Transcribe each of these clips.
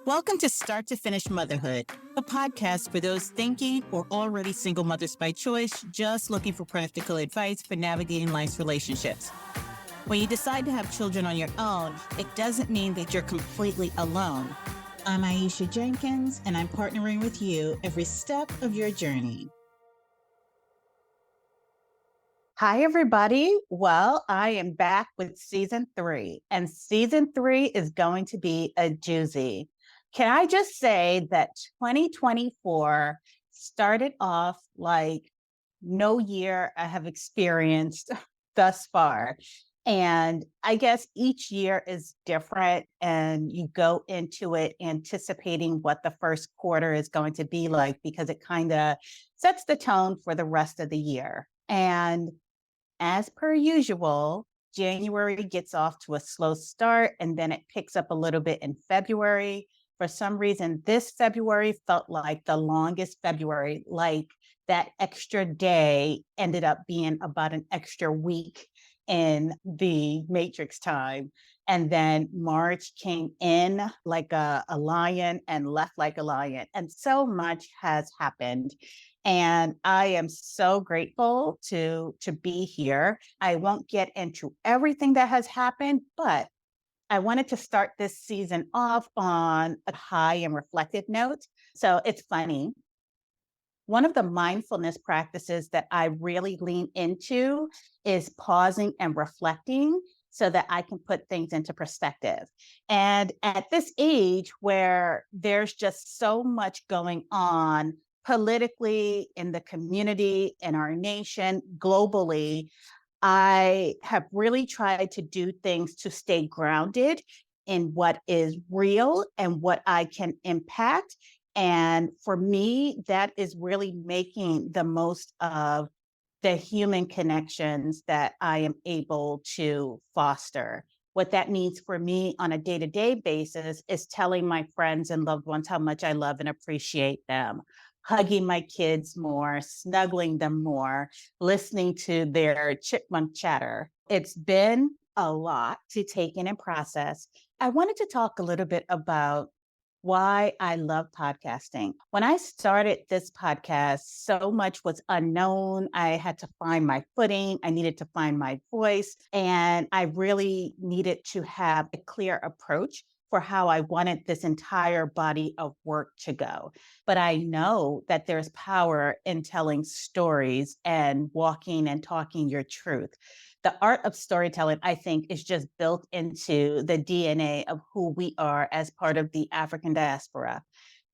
Welcome to Start to Finish Motherhood, a podcast for those thinking or already single mothers by choice, just looking for practical advice for navigating life's relationships. When you decide to have children on your own, it doesn't mean that you're completely alone. I'm Aisha Jenkins, and I'm partnering with you every step of your journey. Hi, everybody. Well, I am back with season 3, and season 3 is going to be a doozy. Can I just say that 2024 started off like no year I have experienced thus far. And I guess each year is different, and you go into it anticipating what the first quarter is going to be like because it kind of sets the tone for the rest of the year. And as per usual, January gets off to a slow start and then it picks up a little bit in February. For some reason, this February felt like the longest February, like that extra day ended up being about an extra week in the Matrix time. And then March came in like a lion and left like a lion. And so much has happened. And I am so grateful to be here. I won't get into everything that has happened, but I wanted to start this season off on a high and reflective note. So it's funny. One of the mindfulness practices that I really lean into is pausing and reflecting so that I can put things into perspective. And at this age where there's just so much going on politically, in the community, in our nation, globally, I have really tried to do things to stay grounded in what is real and what I can impact. And for me, that is really making the most of the human connections that I am able to foster. What that means for me on a day-to-day basis is telling my friends and loved ones how much I love and appreciate them, hugging my kids more, snuggling them more, listening to their chipmunk chatter. It's been a lot to take in and process. I wanted to talk a little bit about why I love podcasting. When I started this podcast, so much was unknown. I had to find my footing. I needed to find my voice. And I really needed to have a clear approach for how I wanted this entire body of work to go. But I know that there's power in telling stories and walking and talking your truth. The art of storytelling, I think, is just built into the DNA of who we are as part of the African diaspora.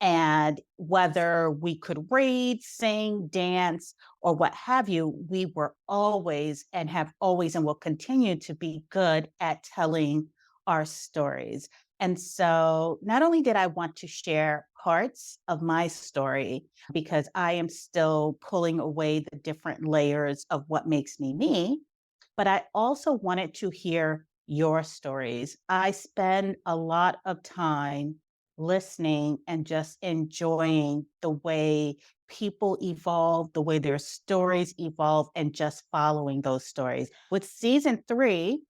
And whether we could read, sing, dance, or what have you, we were always and have always and will continue to be good at telling our stories. And so not only did I want to share parts of my story, because I am still pulling away the different layers of what makes me me, but I also wanted to hear your stories. I spend a lot of time listening and just enjoying the way people evolve, the way their stories evolve, and just following those stories. With season 3,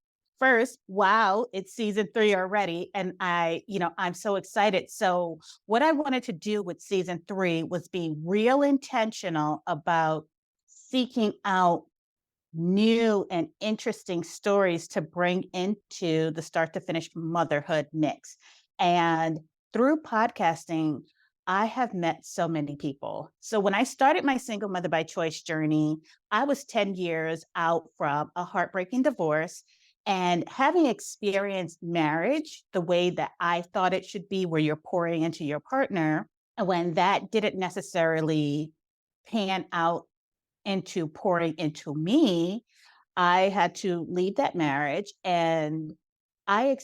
first, wow, it's season 3 already. And I'm so excited. So what I wanted to do with season 3 was be real intentional about seeking out new and interesting stories to bring into the Start to Finish Motherhood mix. And through podcasting, I have met so many people. So when I started my single mother by choice journey, I was 10 years out from a heartbreaking divorce and having experienced marriage the way that I thought it should be, where you're pouring into your partner. And when that didn't necessarily pan out into pouring into me, I had to leave that marriage. And I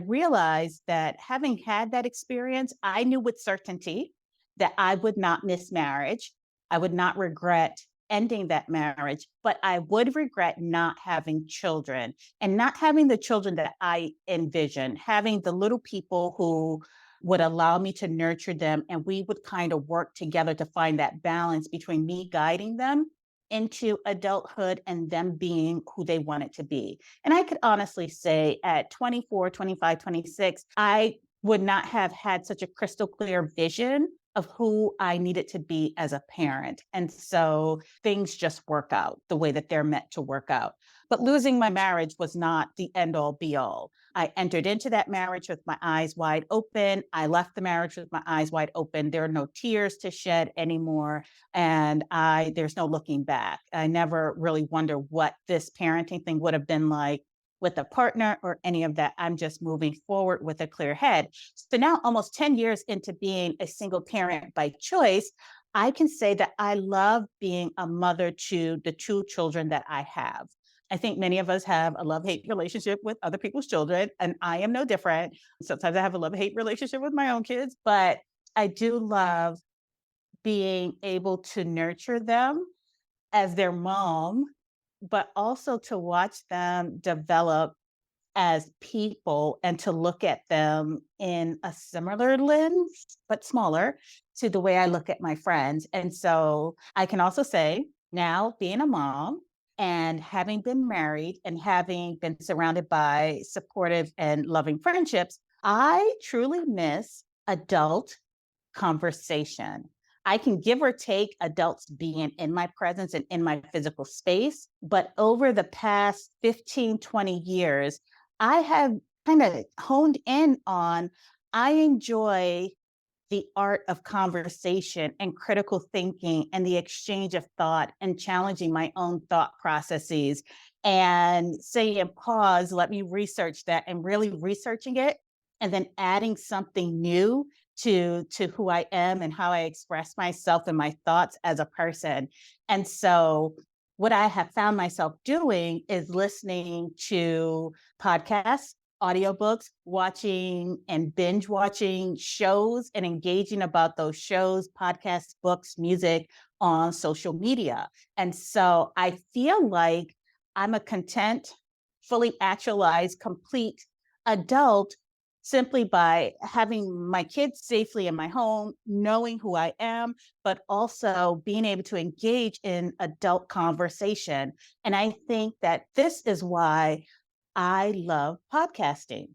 realized that having had that experience, I knew with certainty that I would not miss marriage. I would not regret ending that marriage, but I would regret not having children and not having the children that I envisioned, having the little people who would allow me to nurture them. And we would kind of work together to find that balance between me guiding them into adulthood and them being who they wanted to be. And I could honestly say at 24, 25, 26, I would not have had such a crystal clear vision of who I needed to be as a parent. And so things just work out the way that they're meant to work out. But losing my marriage was not the end all be all. I entered into that marriage with my eyes wide open. I left the marriage with my eyes wide open. There are no tears to shed anymore. And there's no looking back. I never really wonder what this parenting thing would have been like with a partner or any of that. I'm just moving forward with a clear head. So now, almost 10 years into being a single parent by choice, I can say that I love being a mother to the two children that I have. I think many of us have a love-hate relationship with other people's children, and I am no different. Sometimes I have a love-hate relationship with my own kids, but I do love being able to nurture them as their mom, but also to watch them develop as people and to look at them in a similar lens, but smaller, to the way I look at my friends. And so I can also say now, being a mom and having been married and having been surrounded by supportive and loving friendships, I truly miss adult conversation. I can give or take adults being in my presence and in my physical space. But over the past 15, 20 years, I have kind of honed in on I enjoy the art of conversation and critical thinking and the exchange of thought and challenging my own thought processes and saying pause, let me research that, and really researching it and then adding something new to who I am and how I express myself and my thoughts as a person. And so what I have found myself doing is listening to podcasts, audiobooks, watching and binge watching shows and engaging about those shows, podcasts, books, music on social media. And so I feel like I'm a content, fully actualized, complete adult simply by having my kids safely in my home, knowing who I am, but also being able to engage in adult conversation. And I think that this is why I love podcasting.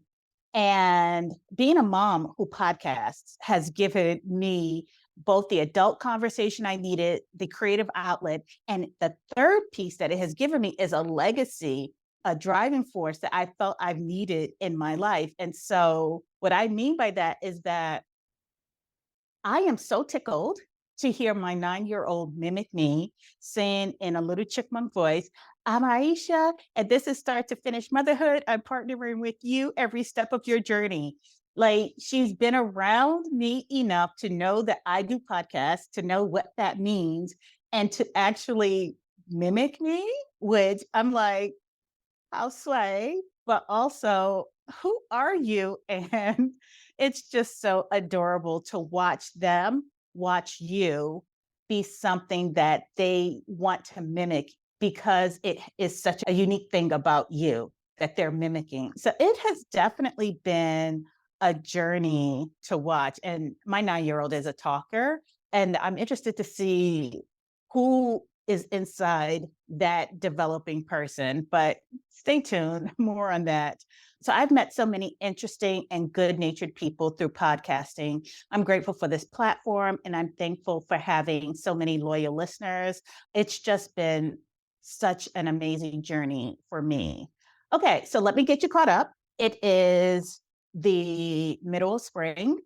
And being a mom who podcasts has given me both the adult conversation I needed, the creative outlet, and the third piece that it has given me is a legacy, a driving force that I felt I've needed in my life. And so, what I mean by that is that I am so tickled to hear my 9-year-old mimic me saying in a little chipmunk voice, I'm Aisha, and this is Start to Finish Motherhood. I'm partnering with you every step of your journey. Like, she's been around me enough to know that I do podcasts, to know what that means, and to actually mimic me, which I'm like, how slay, but also, who are you? And it's just so adorable to watch them watch you be something that they want to mimic because it is such a unique thing about you that they're mimicking. So it has definitely been a journey to watch. And my 9-year-old is a talker, and I'm interested to see who is inside that developing person. But stay tuned, more on that. So I've met so many interesting and good-natured people through podcasting. I'm grateful for this platform, and I'm thankful for having so many loyal listeners. It's just been such an amazing journey for me. Okay, so let me get you caught up. It is the middle of spring.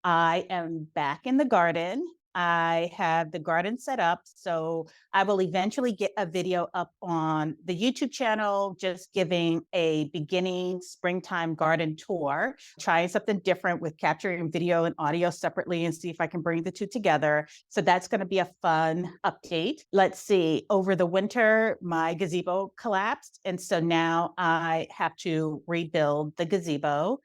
I am back in the garden. I have the garden set up. So I will eventually get a video up on the YouTube channel, just giving a beginning springtime garden tour, trying something different with capturing video and audio separately and see if I can bring the two together. So that's going to be a fun update. Let's see. Over the winter, my gazebo collapsed. And so now I have to rebuild the gazebo.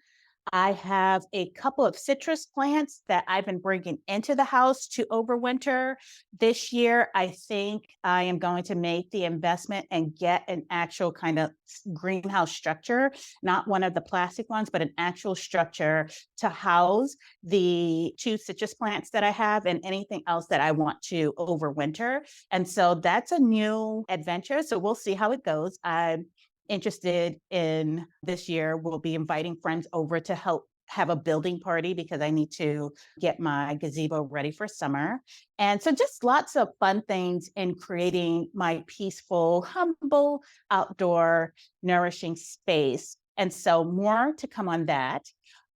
I have a couple of citrus plants that I've been bringing into the house to overwinter. This year, I think I am going to make the investment and get an actual kind of greenhouse structure, not one of the plastic ones, but an actual structure to house the 2 citrus plants that I have and anything else that I want to overwinter. And so that's a new adventure. So we'll see how it goes. I'm interested in this year. We'll be inviting friends over to help have a building party because I need to get my gazebo ready for summer. And so just lots of fun things in creating my peaceful, humble, outdoor, nourishing space. And so more to come on that.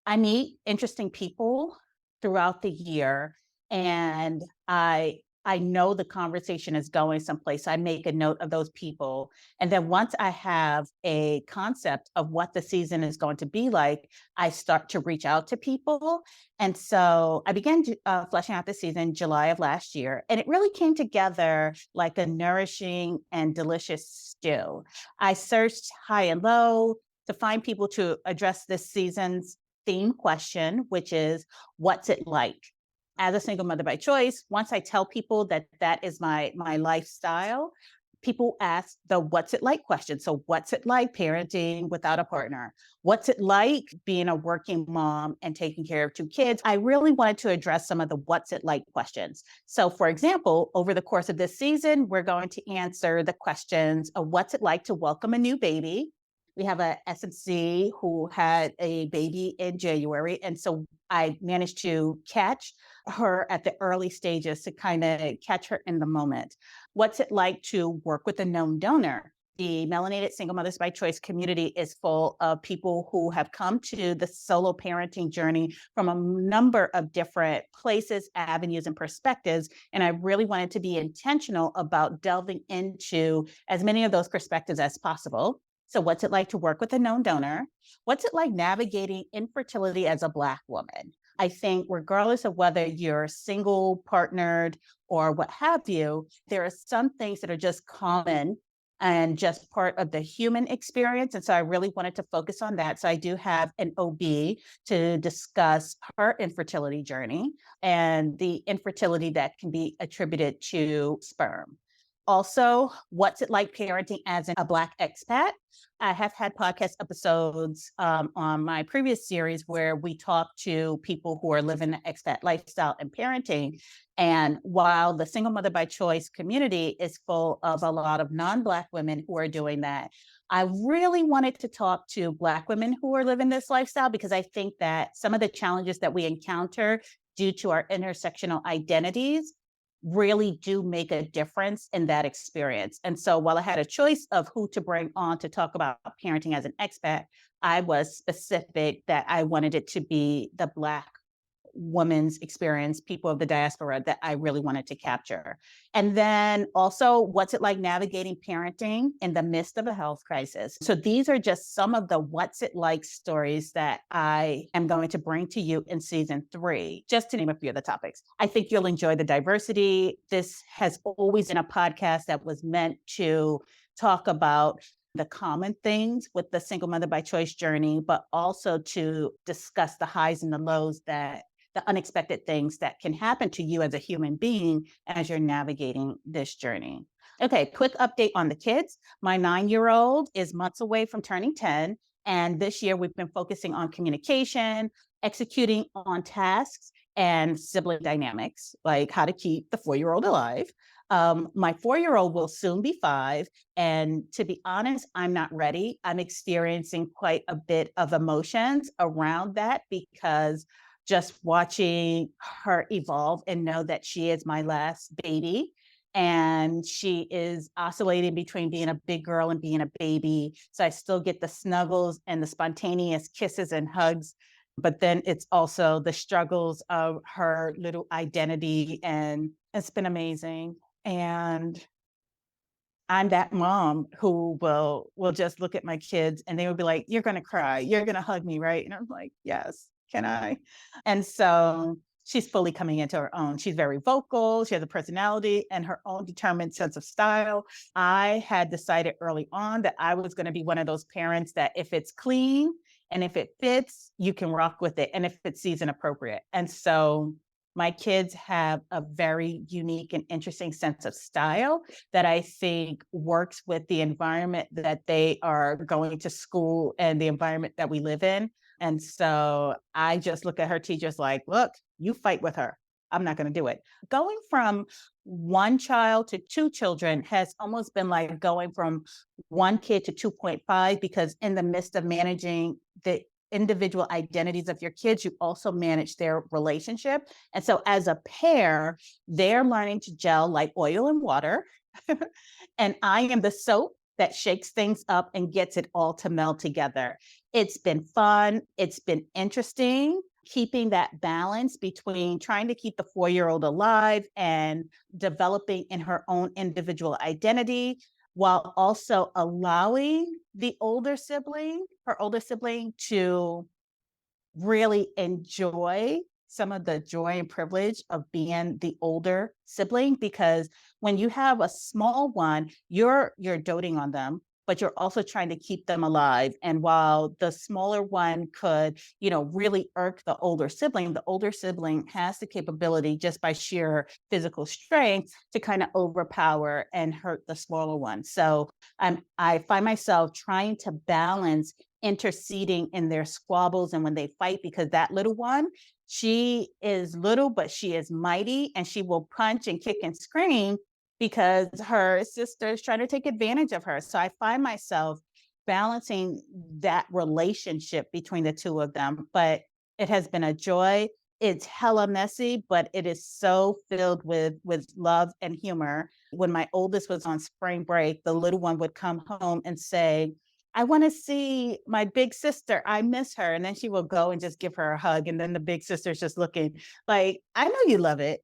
I meet interesting people throughout the year, and I know the conversation is going someplace. I make a note of those people. And then once I have a concept of what the season is going to be like, I start to reach out to people. And so I began fleshing out the season July of last year, and it really came together like a nourishing and delicious stew. I searched high and low to find people to address this season's theme question, which is, what's it like? As a single mother by choice, once I tell people that that is my lifestyle, people ask the what's it like question. So what's it like parenting without a partner? What's it like being a working mom and taking care of two kids? I really wanted to address some of the what's it like questions. So for example, over the course of this season, we're going to answer the questions of what's it like to welcome a new baby. We have a S&C who had a baby in January. And so I managed to catch her at the early stages to kind of catch her in the moment. What's it like to work with a known donor? The Melanated Single Mothers by Choice community is full of people who have come to the solo parenting journey from a number of different places, avenues, and perspectives. And I really wanted to be intentional about delving into as many of those perspectives as possible. So what's it like to work with a known donor? What's it like navigating infertility as a Black woman? I think regardless of whether you're single, partnered, or what have you, there are some things that are just common and just part of the human experience. And so I really wanted to focus on that. So I do have an OB to discuss her infertility journey and the infertility that can be attributed to sperm. Also, what's it like parenting as a Black expat? I have had podcast episodes on my previous series where we talk to people who are living the expat lifestyle and parenting. And while the single mother by choice community is full of a lot of non-Black women who are doing that, I really wanted to talk to Black women who are living this lifestyle because I think that some of the challenges that we encounter due to our intersectional identities really do make a difference in that experience. And so while I had a choice of who to bring on to talk about parenting as an expat, I was specific that I wanted it to be the Black women's experience, people of the diaspora that I really wanted to capture. And then also, what's it like navigating parenting in the midst of a health crisis? So these are just some of the what's it like stories that I am going to bring to you in season 3, just to name a few of the topics. I think you'll enjoy the diversity. This has always been a podcast that was meant to talk about the common things with the single mother by choice journey, but also to discuss the highs and the lows, that the unexpected things that can happen to you as a human being as you're navigating this journey. Okay, quick update on the kids. My 9-year-old is months away from turning 10. And this year we've been focusing on communication, executing on tasks, and sibling dynamics, like how to keep the 4-year-old alive. My 4-year-old will soon be 5. And to be honest, I'm not ready. I'm experiencing quite a bit of emotions around that because just watching her evolve and know that she is my last baby. And she is oscillating between being a big girl and being a baby. So I still get the snuggles and the spontaneous kisses and hugs. But then it's also the struggles of her little identity. And it's been amazing. And I'm that mom who will just look at my kids and they will be like, "You're gonna cry. You're gonna hug me, right?" And I'm like, "Yes, can I?" And so she's fully coming into her own. She's very vocal. She has a personality and her own determined sense of style. I had decided early on that I was going to be one of those parents that if it's clean and if it fits, you can rock with it, and if it's season appropriate. And so my kids have a very unique and interesting sense of style that I think works with the environment that they are going to school and the environment that we live in. And so I just look at her teachers like, look, you fight with her. I'm not going to do it. Going from one child to 2 children has almost been like going from 1 kid to 2.5, because in the midst of managing the individual identities of your kids, you also manage their relationship. And so as a pair, they're learning to gel like oil and water. And I am the soap that shakes things up and gets it all to meld together. It's been fun. It's been interesting keeping that balance between trying to keep the 4-year-old alive and developing in her own individual identity while also allowing her older sibling, to really enjoy some of the joy and privilege of being the older sibling, because when you have a small one, you're doting on them, but you're also trying to keep them alive. And while the smaller one could, really irk the older sibling has the capability, just by sheer physical strength, to kind of overpower and hurt the smaller one. So I find myself trying to balance interceding in their squabbles and when they fight, because that little one, she is little, but she is mighty, and she will punch and kick and scream because her sister is trying to take advantage of her. So I find myself balancing that relationship between the two of them. But it has been a joy. It's hella messy, but it is so filled with love and humor. When my oldest was on spring break, the little one would come home and say, I want to see my big sister. I miss her. And then she will go and just give her a hug. And then the big sister's just looking like, I know you love it.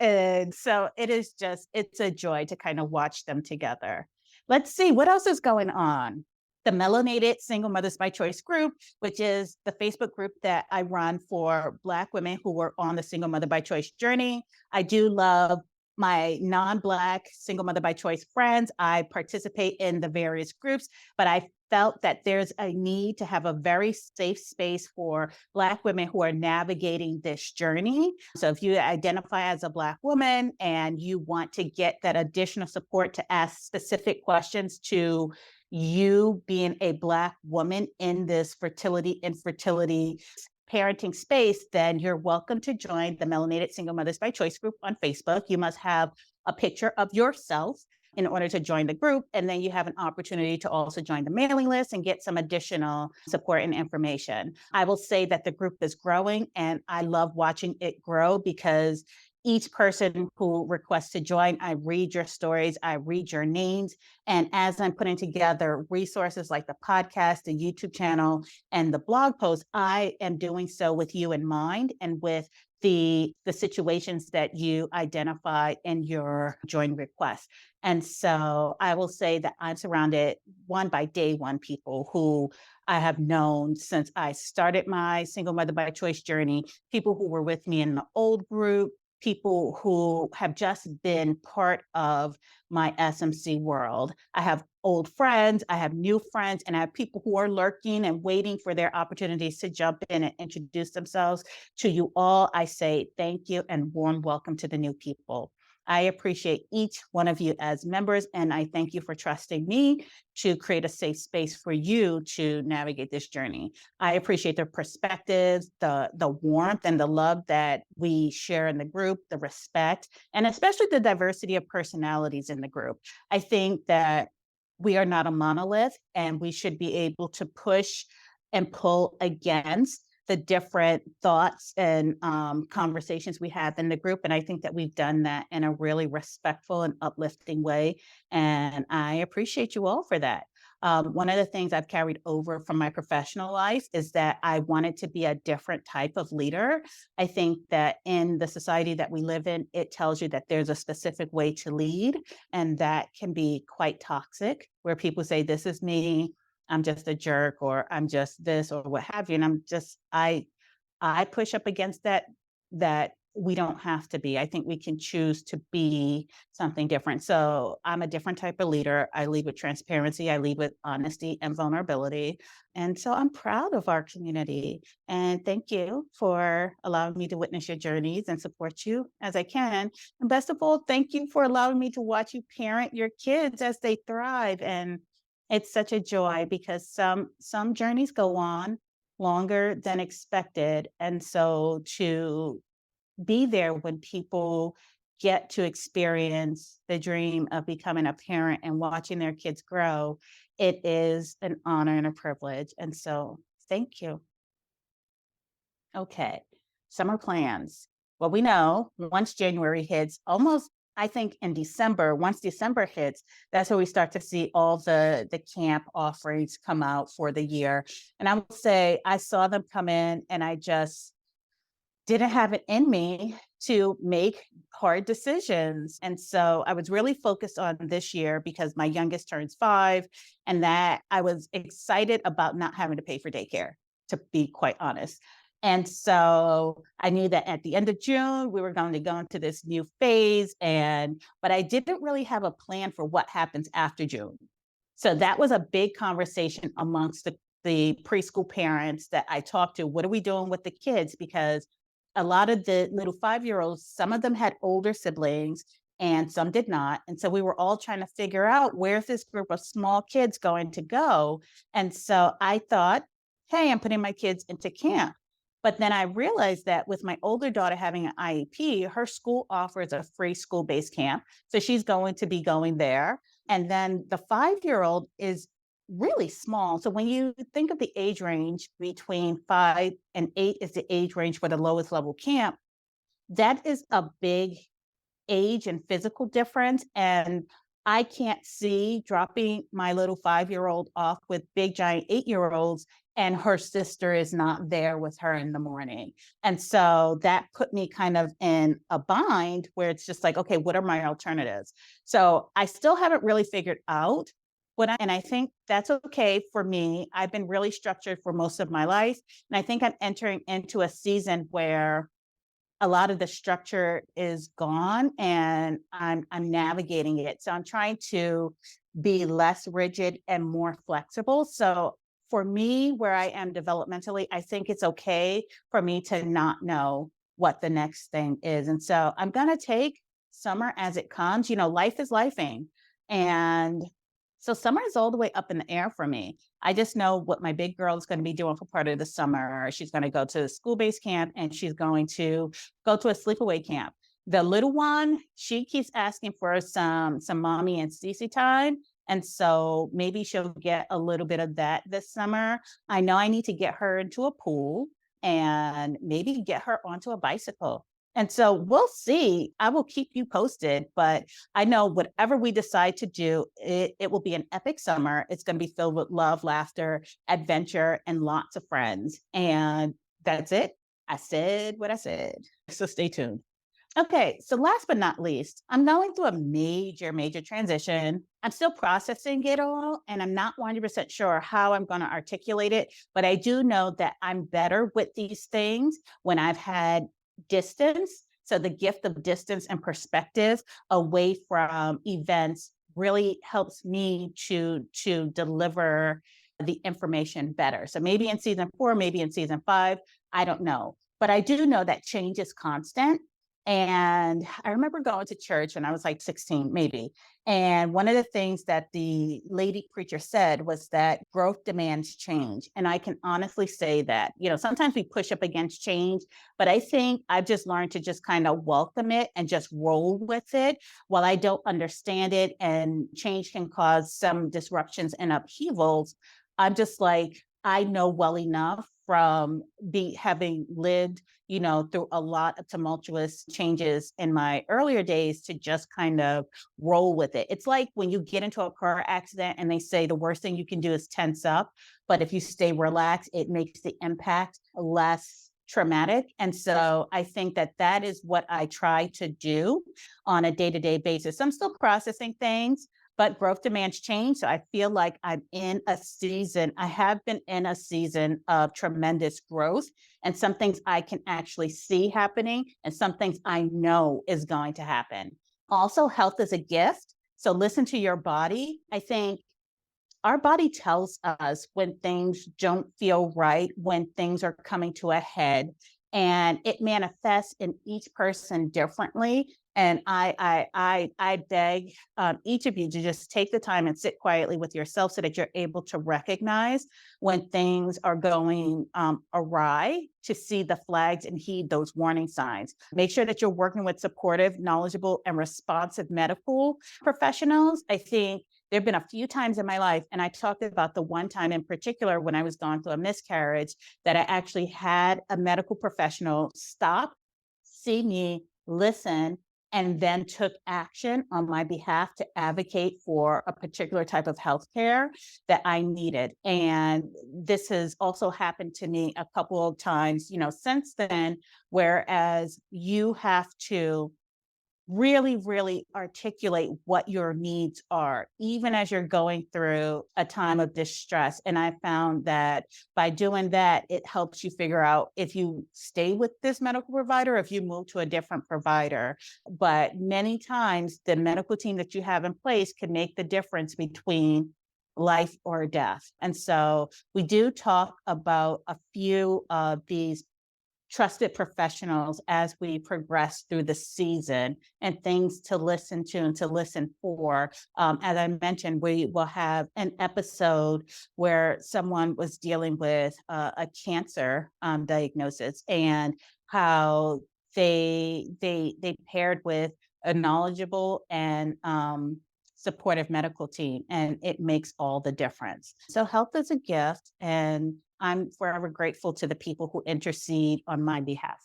And so it's a joy to kind of watch them together. Let's see what else is going on. The Melanated Single Mothers by Choice group, which is the Facebook group that I run for Black women who are on the single mother by choice journey. I do love my non-Black single mother by choice friends. I participate in the various groups, but I felt that there's a need to have a very safe space for Black women who are navigating this journey. So if you identify as a Black woman and you want to get that additional support to ask specific questions to you being a Black woman in this infertility parenting space, then you're welcome to join the Melanated Single Mothers by Choice group on Facebook. You must have a picture of yourself in order to join the group. And then you have an opportunity to also join the mailing list and get some additional support and information. I will say that the group is growing, and I love watching it grow, because each person who requests to join, I read your stories, I read your names. And as I'm putting together resources like the podcast, the YouTube channel, and the blog post, I am doing so with you in mind and with the situations that you identify in your join request. And so I will say that I'm surrounded by day one people who I have known since I started my single mother by choice journey, people who were with me in the old group, people who have just been part of my SMC world. I have old friends, I have new friends, and I have people who are lurking and waiting for their opportunities to jump in and introduce themselves. To you all, I say thank you and warm welcome to the new people. I appreciate each one of you as members, and I thank you for trusting me to create a safe space for you to navigate this journey. I appreciate the perspectives, the warmth and the love that we share in the group, the respect, and especially the diversity of personalities in the group. I think that we are not a monolith, and we should be able to push and pull against the different thoughts and conversations we have in the group. And I think that we've done that in a really respectful and uplifting way. And I appreciate you all for that. One of the things I've carried over from my professional life is that I wanted to be a different type of leader. I think that in the society that we live in, it tells you that there's a specific way to lead, and that can be quite toxic, where people say, this is me, I'm just a jerk, or I'm just this, or what have you. And I push up against that we don't have to be. I think we can choose to be something different. So I'm a different type of leader. I lead with transparency. I lead with honesty and vulnerability. And so I'm proud of our community. And thank you for allowing me to witness your journeys and support you as I can. And best of all, thank you for allowing me to watch you parent your kids as they thrive. And it's such a joy, because some journeys go on longer than expected. And so to be there when people get to experience the dream of becoming a parent and watching their kids grow, it is an honor and a privilege. And so thank you. Okay, summer plans. Well, we know once January hits, almost I think in December, once December hits, that's where we start to see all the camp offerings come out for the year. And I will say I saw them come in and I just didn't have it in me to make hard decisions. And so I was really focused on this year because my youngest turns 5 and that I was excited about not having to pay for daycare, to be quite honest. And so I knew that at the end of June, we were going to go into this new phase. But I didn't really have a plan for what happens after June. So that was a big conversation amongst the preschool parents that I talked to. What are we doing with the kids? Because a lot of the little 5-year-olds, some of them had older siblings and some did not. And so we were all trying to figure out where's this group of small kids going to go. And so I thought, hey, I'm putting my kids into camp. But then I realized that with my older daughter having an IEP, her school offers a free school based camp. So she's going to be going there. And then the 5-year-old is really small. So when you think of the age range between 5 and 8 is the age range for the lowest level camp, that is a big age and physical difference. And I can't see dropping my little 5-year-old off with big giant 8-year-olds and her sister is not there with her in the morning. And so that put me kind of in a bind where it's just like, okay, what are my alternatives? So I still haven't really figured out and I think that's okay for me. I've been really structured for most of my life. And I think I'm entering into a season where a lot of the structure is gone and I'm navigating it. So I'm trying to be less rigid and more flexible. So for me, where I am developmentally, I think it's okay for me to not know what the next thing is. And so I'm going to take summer as it comes. You know, life is lifing. And so summer is all the way up in the air for me. I just know what my big girl is going to be doing for part of the summer. She's going to go to school-based camp and she's going to go to a sleepaway camp. The little one, she keeps asking for some mommy and Cece time. And so maybe she'll get a little bit of that this summer. I know I need to get her into a pool and maybe get her onto a bicycle. And so we'll see. I will keep you posted, but I know whatever we decide to do, it will be an epic summer. It's going to be filled with love, laughter, adventure, and lots of friends. And that's it. I said what I said. So stay tuned. Okay, so last but not least, I'm going through a major transition. I'm still processing it all, and I'm not 100% sure how I'm going to articulate it, but I do know that I'm better with these things when I've had distance. So the gift of distance and perspective away from events really helps me to deliver the information better. So maybe in season 4, maybe in season 5, I don't know. But I do know that change is constant. And I remember going to church when I was like 16, maybe. And one of the things that the lady preacher said was that growth demands change. And I can honestly say that, you know, sometimes we push up against change, but I think I've just learned to just kind of welcome it and just roll with it while I don't understand it. And change can cause some disruptions and upheavals. I'm just like, I know well enough from having lived, you know, through a lot of tumultuous changes in my earlier days to just kind of roll with it. It's like when you get into a car accident and they say the worst thing you can do is tense up, but if you stay relaxed, it makes the impact less traumatic. And so I think that that is what I try to do on a day-to-day basis. I'm still processing things, but growth demands change. So I feel like I'm in a season, I have been in a season of tremendous growth and some things I can actually see happening and some things I know is going to happen. Also, health is a gift. So listen to your body. I think our body tells us when things don't feel right, when things are coming to a head, and it manifests in each person differently. And I beg each of you to just take the time and sit quietly with yourself so that you're able to recognize when things are going awry, to see the flags and heed those warning signs. Make sure that you're working with supportive, knowledgeable, and responsive medical professionals. I think There have been a few times in my life, and I talked about the one time in particular when I was going through a miscarriage, that I actually had a medical professional stop, see me, listen, and then took action on my behalf to advocate for a particular type of healthcare that I needed. And this has also happened to me a couple of times, since then, whereas you have to really, really articulate what your needs are, even as you're going through a time of distress. And I found that by doing that, it helps you figure out if you stay with this medical provider, if you move to a different provider. But many times, the medical team that you have in place can make the difference between life or death. And so we do talk about a few of these trusted professionals as we progress through the season, and things to listen to and to listen for. As I mentioned, we will have an episode where someone was dealing with a cancer diagnosis, and how they paired with a knowledgeable and supportive medical team, and it makes all the difference. So health is a gift, and I'm forever grateful to the people who intercede on my behalf.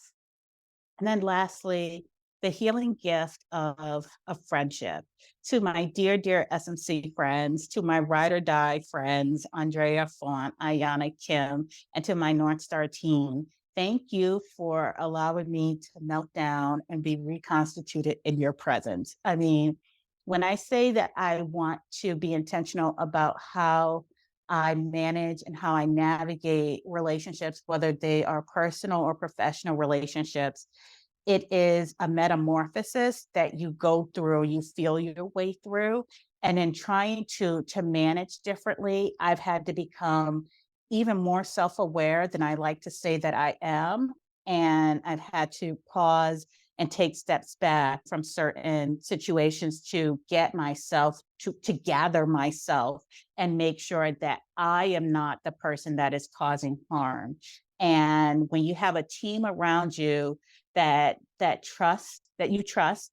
And then lastly, the healing gift of friendship. To my dear, dear SMC friends, to my ride or die friends, Andrea Font, Ayana Kim, and to my North Star team, thank you for allowing me to melt down and be reconstituted in your presence. I mean, when I say that I want to be intentional about how I manage and how I navigate relationships, whether they are personal or professional relationships, it is a metamorphosis that you go through, you feel your way through. And in trying to manage differently, I've had to become even more self-aware than I like to say that I am. And I've had to pause and take steps back from certain situations to get myself to gather myself and make sure that I am not the person that is causing harm. And when you have a team around you that you trust,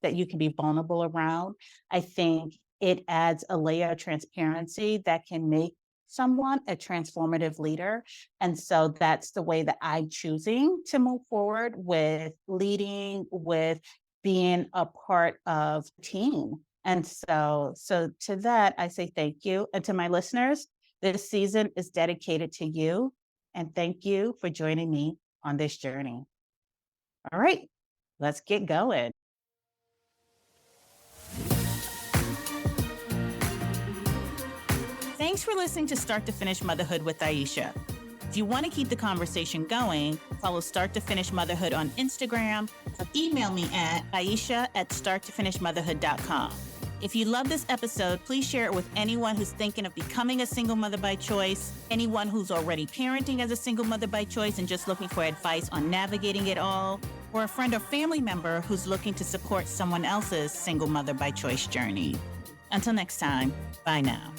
that you can be vulnerable around, I think it adds a layer of transparency that can make someone a transformative leader. And so that's the way that I'm choosing to move forward with leading, with being a part of a team. And so to that, I say thank you. And to my listeners, this season is dedicated to you. And thank you for joining me on this journey. All right, let's get going. Thanks for listening to Start to Finish Motherhood with Aisha. If you want to keep the conversation going, follow Start to Finish Motherhood on Instagram, or email me at aisha@starttofinishmotherhood.com. If you love this episode, please share it with anyone who's thinking of becoming a single mother by choice, anyone who's already parenting as a single mother by choice and just looking for advice on navigating it all, or a friend or family member who's looking to support someone else's single mother by choice journey. Until next time, bye now.